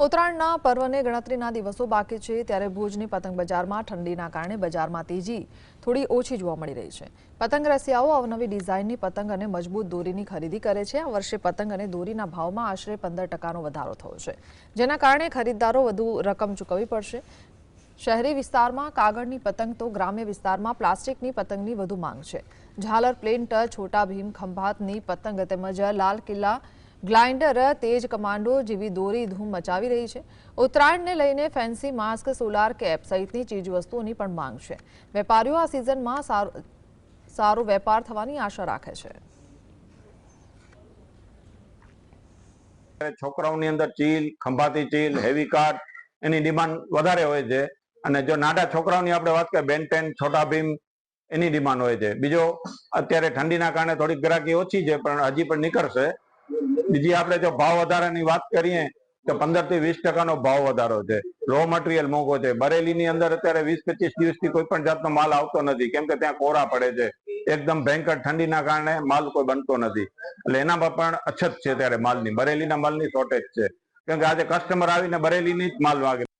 ઉત્તરાયણના પર્વને ગણતરીના દિવસો બાકી છે ત્યારે ભુજની પતંગ બજારમાં ઠંડીના કારણે બજારમાં તેજી થોડી ઓછી જોવા મળી રહી છે। પતંગ રસિયાઓ અવનવી ડિઝાઇનની પતંગ અને મજબૂત દોરીની ખરીદી કરે છે। આ વર્ષે પતંગ અને દોરીના ભાવમાં આશરે 15% વધારો થયો છે, જેના કારણે ખરીદદારો વધુ રકમ ચૂકવવી પડશે। શહેરી વિસ્તારમાં કાગળની પતંગ તો ગ્રામ્ય વિસ્તારમાં પ્લાસ્ટિકની પતંગની વધુ માંગ છે। ઝાલર, પ્લેન ટચ, છોટા ભીમ, ખંભાતની પતંગ તેમજ લાલ કિલ્લા, ગ્લાइंडर, तेज कमांडो જેવી દોરી ધૂમ મચાવી રહી છે। ઉત્તરાયણને લઈને ફેન્સી માસ્ક, સોલાર કેપ સહિતની ચીજવસ્તુઓની પણ માંગ છે। વેપારીઓ આ સિઝનમાં સારો વેપાર થવાની આશા રાખે છે। છોકરાઓની અંદર ચીલ, ખંભાતી ચીલ, હેવી કાર્ડ એની ડિમાન્ડ વધારે હોય છે। અને જો નાના છોકરાઓની આપણે વાત કરીએ, બેન 10, છોટા ભીમ એની ડિમાન્ડ હોય છે। બીજો અત્યારે ઠંડીના કારણે થોડીક ગ્રાહકી ઓછી છે, પણ હજી પણ નીકળશે। બીજી આપણે જો ભાવ વધારાની વાત કરીએ તો 15 થી 20% ભાવ વધારો છે। રો મટીરિયલ મોંઘો છે। બરેલીની અંદર અત્યારે 20-25 દિવસથી કોઈ પણ જાતનો માલ આવતો નથી, કેમ કે ત્યાં કોરા પડે છે। એકદમ ભયંકર ઠંડીના કારણે માલ કોઈ બનતો નથી, એટલે એનામાં પણ અછત છે। ત્યારે માલની, બરેલીના માલની શોર્ટેજ છે, કેમ કે આજે કસ્ટમર આવીને બરેલીની જ માલ માંગે।